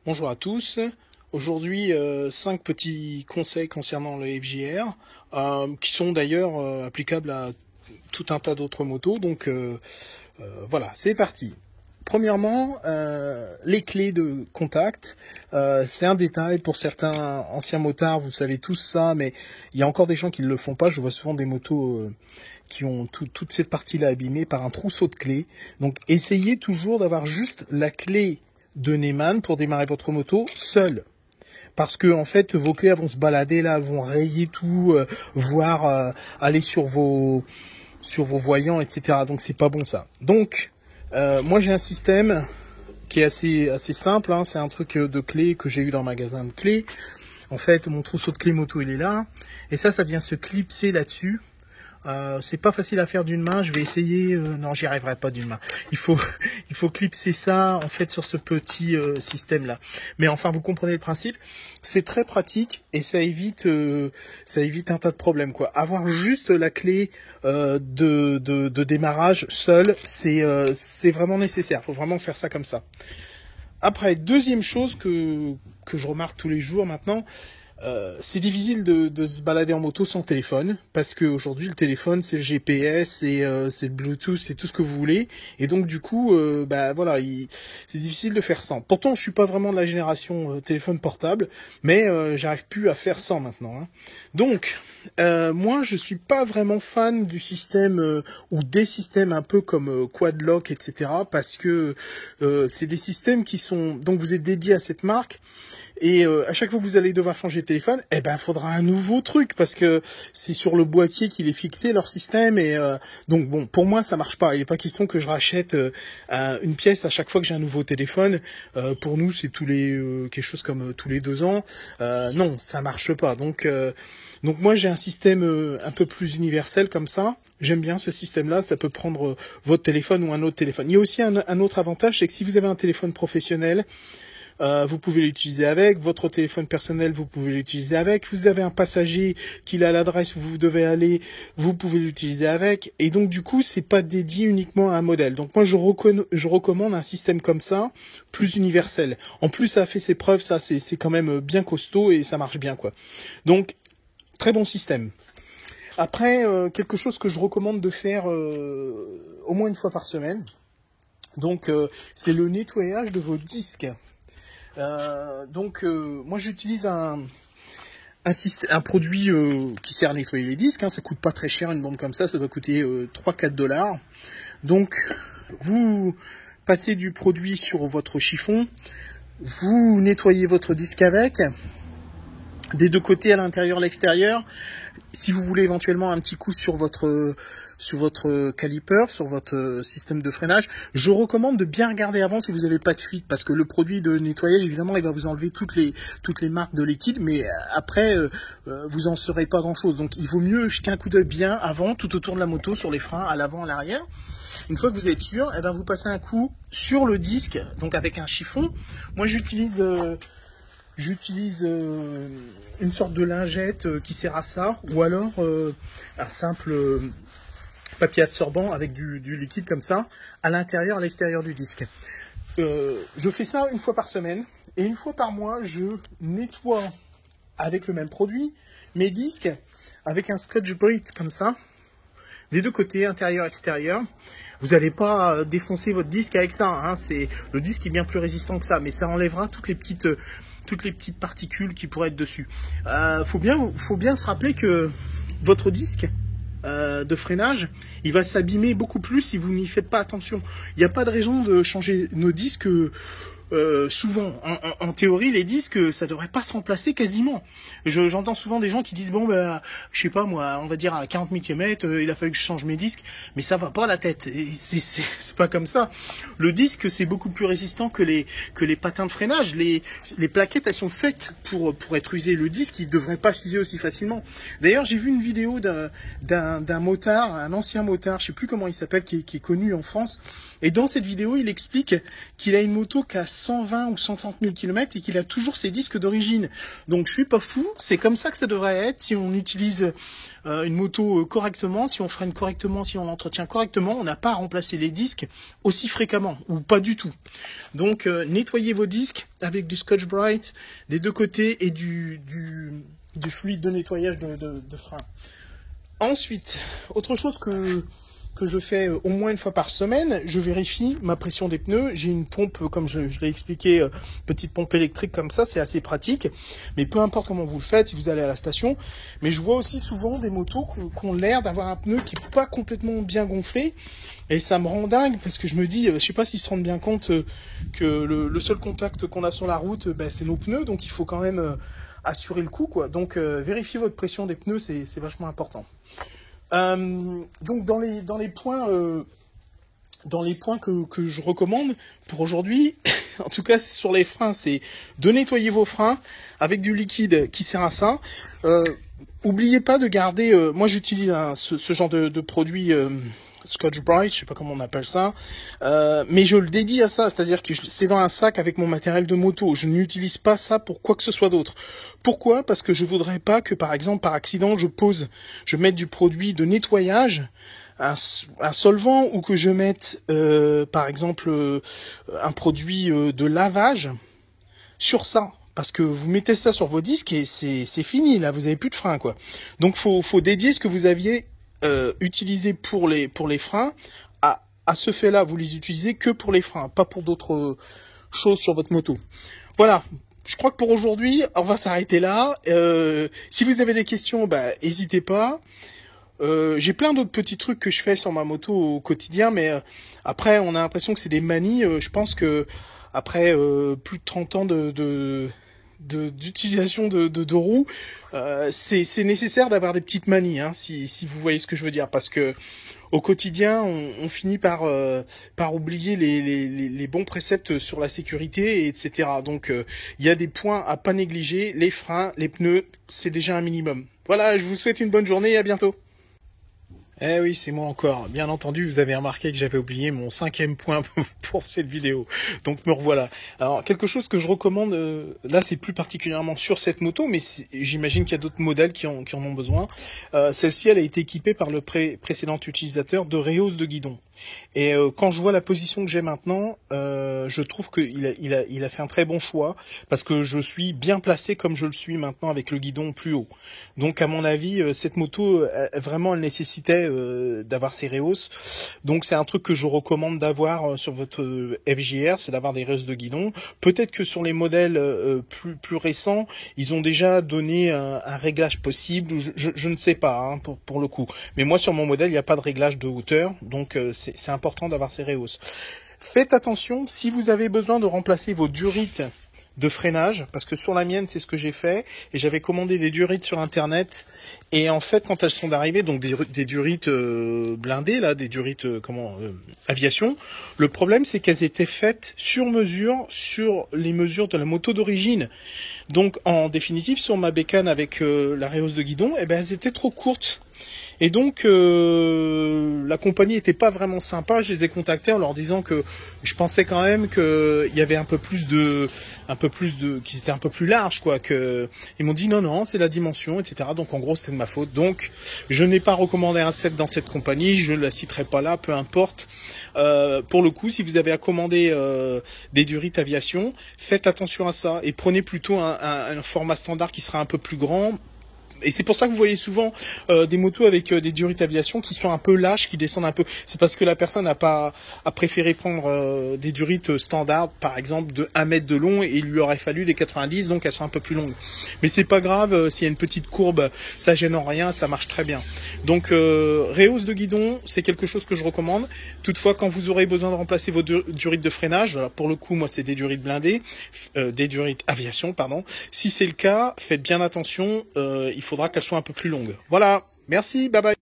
Bonjour à tous. Aujourd'hui, 5 petits conseils concernant le FJR, qui sont d'ailleurs applicables à tout un tas d'autres motos. Donc voilà, c'est parti. Premièrement, les clés de contact, c'est un détail pour certains anciens motards, vous savez tous ça, mais il y a encore des gens qui ne le font pas. Je vois souvent des motos qui ont toute cette partie-là abîmée par un trousseau de clés. Donc essayez toujours d'avoir juste la clé de Neumann pour démarrer votre moto seule. Parce que en fait, vos clés vont se balader là, vont rayer tout, voire aller sur vos voyants, etc. Donc c'est pas bon ça. Donc moi j'ai un système qui est assez simple, hein. C'est un truc de clés que j'ai eu dans le magasin de clés. En fait, mon trousseau de clés moto il est là, et ça vient se clipser là-dessus. C'est pas facile à faire d'une main, je vais essayer, non j'y arriverai pas d'une main. Il faut clipser ça en fait sur ce petit système là. Mais enfin vous comprenez le principe, c'est très pratique et ça évite un tas de problèmes quoi. Avoir juste la clé de démarrage seule, c'est vraiment nécessaire, faut vraiment faire ça comme ça. Après, deuxième chose que je remarque tous les jours maintenant, c'est difficile de se balader en moto sans téléphone, parce qu'aujourd'hui le téléphone c'est le GPS, c'est le Bluetooth, c'est tout ce que vous voulez, et donc du coup, voilà, c'est difficile de faire sans. Pourtant je suis pas vraiment de la génération téléphone portable, mais j'arrive plus à faire sans maintenant, hein. Donc moi je suis pas vraiment fan du système ou des systèmes un peu comme Quadlock, etc. parce que c'est des systèmes qui sont, donc vous êtes dédié à cette marque. Et à chaque fois que vous allez devoir changer de téléphone, eh ben, faudra un nouveau truc parce que c'est sur le boîtier qu'il est fixé leur système. Et donc bon, pour moi, ça marche pas. Il n'est pas question que je rachète une pièce à chaque fois que j'ai un nouveau téléphone. Pour nous, c'est quelque chose comme tous les 2 ans. Non, ça marche pas. Donc moi, j'ai un système un peu plus universel comme ça. J'aime bien ce système-là. Ça peut prendre votre téléphone ou un autre téléphone. Il y a aussi un autre avantage, c'est que si vous avez un téléphone professionnel, vous pouvez l'utiliser avec, votre téléphone personnel, vous pouvez l'utiliser avec, vous avez un passager qui a l'adresse où vous devez aller, vous pouvez l'utiliser avec, et donc du coup, c'est pas dédié uniquement à un modèle. Donc moi, je recommande un système comme ça, plus universel. En plus, ça a fait ses preuves, ça, c'est quand même bien costaud et ça marche bien, quoi. Donc, très bon système. Après, quelque chose que je recommande de faire au moins une fois par semaine, donc c'est le nettoyage de vos disques. Moi j'utilise un produit qui sert à nettoyer les disques, hein. Ça coûte pas très cher, une bombe comme ça doit coûter 3-4 $. Donc vous passez du produit sur votre chiffon, vous nettoyez votre disque avec, des deux côtés, à l'intérieur, à l'extérieur. Si vous voulez éventuellement un petit coup sur votre caliper, sur votre système de freinage, je recommande de bien regarder avant si vous n'avez pas de fuite, parce que le produit de nettoyage, évidemment, il va vous enlever toutes les marques de liquide, mais après, vous en saurez pas grand-chose. Donc, il vaut mieux jeter un coup d'œil bien avant, tout autour de la moto, sur les freins, à l'avant, à l'arrière. Une fois que vous êtes sûr, eh ben, vous passez un coup sur le disque, donc avec un chiffon. Moi, j'utilise une sorte de lingette qui sert à ça, ou alors un simple papier absorbant avec du liquide comme ça, à l'intérieur, à l'extérieur du disque. Je fais ça une fois par semaine, et une fois par mois, je nettoie avec le même produit mes disques avec un Scotch-Brite comme ça, des deux côtés, intérieur, extérieur. Vous n'allez pas défoncer votre disque avec ça, hein. Le disque est bien plus résistant que ça, mais ça enlèvera toutes les petites particules qui pourraient être dessus. Faut bien se rappeler que votre disque de freinage, il va s'abîmer beaucoup plus si vous n'y faites pas attention. Il n'y a pas de raison de changer nos disques souvent. En théorie, les disques, ça devrait pas se remplacer quasiment. J'entends souvent des gens qui disent, bon, je sais pas moi, on va dire à 40 000 km, il a fallu que je change mes disques, mais ça va pas la tête. C'est pas comme ça. Le disque, c'est beaucoup plus résistant que les patins de freinage. Les plaquettes, elles sont faites pour être usées. Le disque, il devrait pas s'user aussi facilement. D'ailleurs, j'ai vu une vidéo d'un motard, un ancien motard, je sais plus comment il s'appelle, qui est connu en France. Et dans cette vidéo, il explique qu'il a une moto qui a 120 ou 130 000 km et qu'il a toujours ses disques d'origine. Donc je suis pas fou, c'est comme ça que ça devrait être si on utilise une moto correctement, si on freine correctement, si on l'entretient correctement, on n'a pas à remplacer les disques aussi fréquemment, ou pas du tout. Donc nettoyez vos disques avec du Scotch-Brite des deux côtés et du fluide de nettoyage de frein. Ensuite, autre chose que je fais au moins une fois par semaine, je vérifie ma pression des pneus. J'ai une pompe, comme je l'ai expliqué, petite pompe électrique comme ça, c'est assez pratique. Mais peu importe comment vous le faites, si vous allez à la station. Mais je vois aussi souvent des motos qui ont l'air d'avoir un pneu qui n'est pas complètement bien gonflé. Et ça me rend dingue parce que je me dis, je sais pas s'ils se rendent bien compte que le seul contact qu'on a sur la route, c'est nos pneus. Donc il faut quand même assurer le coup, quoi. Donc vérifiez votre pression des pneus, c'est vachement important. Donc dans les points que je recommande pour aujourd'hui, en tout cas sur les freins, c'est de nettoyer vos freins avec du liquide qui sert à ça. Oubliez pas de garder, moi j'utilise ce genre de produit Scotch-Brite, je sais pas comment on appelle ça, mais je le dédie à ça, c'est-à-dire que c'est dans un sac avec mon matériel de moto. Je n'utilise pas ça pour quoi que ce soit d'autre. Pourquoi? Parce que je voudrais pas que, par exemple, par accident, je mette du produit de nettoyage, un solvant, ou que je mette, par exemple, un produit de lavage sur ça. Parce que vous mettez ça sur vos disques et c'est fini, là, vous avez plus de frein, quoi. Donc faut dédier ce que vous aviez utilisé pour les freins à ce fait-là. Vous les utilisez que pour les freins, pas pour d'autres choses sur votre moto. Voilà. Je crois que pour aujourd'hui, on va s'arrêter là. Si vous avez des questions, n'hésitez pas. J'ai plein d'autres petits trucs que je fais sur ma moto au quotidien, mais après, on a l'impression que c'est des manies. Je pense que après plus de 30 ans d'utilisation de roues, c'est nécessaire d'avoir des petites manies, hein, si vous voyez ce que je veux dire, parce que au quotidien, on finit par oublier les bons préceptes sur la sécurité, etc. Donc, il y a des points à pas négliger. Les freins, les pneus, c'est déjà un minimum. Voilà, je vous souhaite une bonne journée et à bientôt. Eh oui, c'est moi encore. Bien entendu, vous avez remarqué que j'avais oublié mon 5e point pour cette vidéo. Donc me revoilà. Alors, quelque chose que je recommande, là c'est plus particulièrement sur cette moto, mais j'imagine qu'il y a d'autres modèles qui en ont besoin. Celle-ci, elle a été équipée par le précédent utilisateur de rehausse de guidon. Et quand je vois la position que j'ai maintenant, je trouve qu'il a fait un très bon choix, parce que je suis bien placé comme je le suis maintenant avec le guidon plus haut. Donc à mon avis, cette moto, vraiment elle nécessitait d'avoir ces rehausses. Donc c'est un truc que je recommande d'avoir sur votre FJR, c'est d'avoir des rehausses de guidon. Peut-être que sur les modèles plus récents, ils ont déjà donné un réglage possible, je ne sais pas, hein, pour le coup. Mais moi sur mon modèle, il n'y a pas de réglage de hauteur, donc c'est important d'avoir ces rehausses. Faites attention, si vous avez besoin de remplacer vos durites de freinage, parce que sur la mienne c'est ce que j'ai fait, et j'avais commandé des durites sur internet, et en fait quand elles sont arrivées, donc des durites blindées là, des durites aviation, le problème c'est qu'elles étaient faites sur mesure sur les mesures de la moto d'origine. Donc en définitive sur ma bécane avec la rehausse de guidon, elles étaient trop courtes. Et donc la compagnie était pas vraiment sympa. Je les ai contactés en leur disant que je pensais quand même qu'il y avait un peu plus qu'ils étaient un peu plus larges, quoi. Ils m'ont dit non, c'est la dimension, etc. Donc en gros c'était de ma faute. Donc je n'ai pas recommandé un set dans cette compagnie. Je ne la citerai pas là, peu importe. Pour le coup, si vous avez à commander des durites aviation, faites attention à ça et prenez plutôt un format standard qui sera un peu plus grand. Et c'est pour ça que vous voyez souvent des motos avec des durites aviation qui sont un peu lâches, qui descendent un peu. C'est parce que la personne a préféré prendre des durites standards, par exemple de 1 mètre de long, et il lui aurait fallu des 90, donc elles sont un peu plus longues. Mais c'est pas grave, s'il y a une petite courbe, ça gêne en rien, ça marche très bien. Donc rehausse de guidon, c'est quelque chose que je recommande. Toutefois, quand vous aurez besoin de remplacer vos durites de freinage, pour le coup, moi c'est des durites blindées, des durites aviation, pardon. Si c'est le cas, faites bien attention, il faudra qu'elle soit un peu plus longue. Voilà, merci, bye bye.